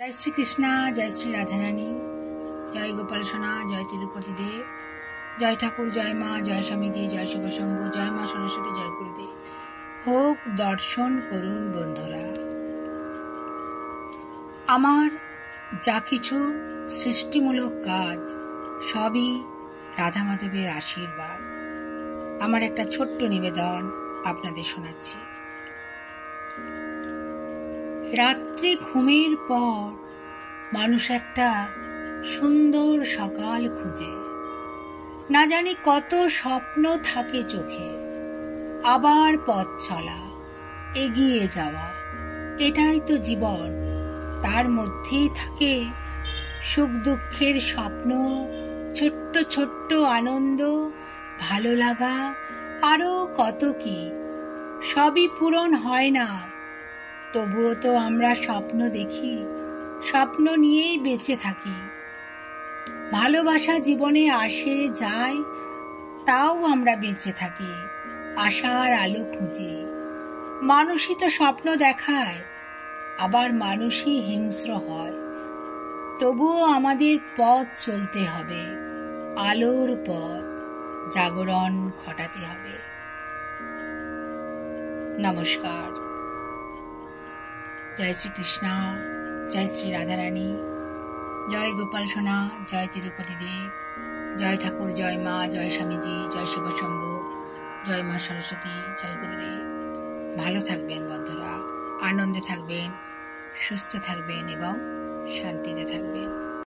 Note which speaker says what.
Speaker 1: जय श्री कृष्णा, जय श्री राधा रानी, जय गोपाल सोना, जय तिरुपति देव, जय ठाकुर, जय माँ, जय स्वामी जी, जय शिव शंभु, जय माँ सरस्वती, जय गुरुदेव। হোক দর্শন করুন বন্ধুরা। আমার যা কিছু সৃষ্টিমূলক কাজ সবই রাধা মাধবের আশীর্বাদ। আমার একটা ছোট্ট নিবেদন আপনাদের শোনাচ্ছি। রাত্রে ঘুমের পর মানুষ একটা সুন্দর সকাল খুঁজে, না জানি কত স্বপ্ন থাকে চোখে। আবার পথ চলা, এগিয়ে যাওয়া, এটাই তো জীবন। তার মধ্যেই থাকে সুখ দুঃখের স্বপ্ন, ছোট্ট ছোট্ট আনন্দ, ভালো লাগা, আরো কত কি। সবই পূরণ হয় না, তবুও তো আমরা স্বপ্ন দেখি, স্বপ্ন নিয়েই বেঁচে থাকি। ভালোবাসা জীবনে আসে যায়, তাও আমরা বেঁচে থাকি আশার আলো খুঁজে। মানুষই তো স্বপ্ন দেখায়, আবার মানুষই হিংস্র হয়। তবুও আমাদের পথ চলতে হবে, আলোর পথ, জাগরণ ঘটাতে হবে। নমস্কার। জয় শ্রী কৃষ্ণা, জয় শ্রী রাধা রানী, জয় গোপাল সোনা, জয় তিরুপতি দেব, জয় ঠাকুর, জয় মা, জয় স্বামীজি, জয় শিব শম্ভু, জয় মা সরস্বতী, জয় গুরুদেব। ভালো থাকবেন বন্ধুরা, আনন্দে থাকবেন, সুস্থ থাকবেন এবং শান্তিতে থাকবেন।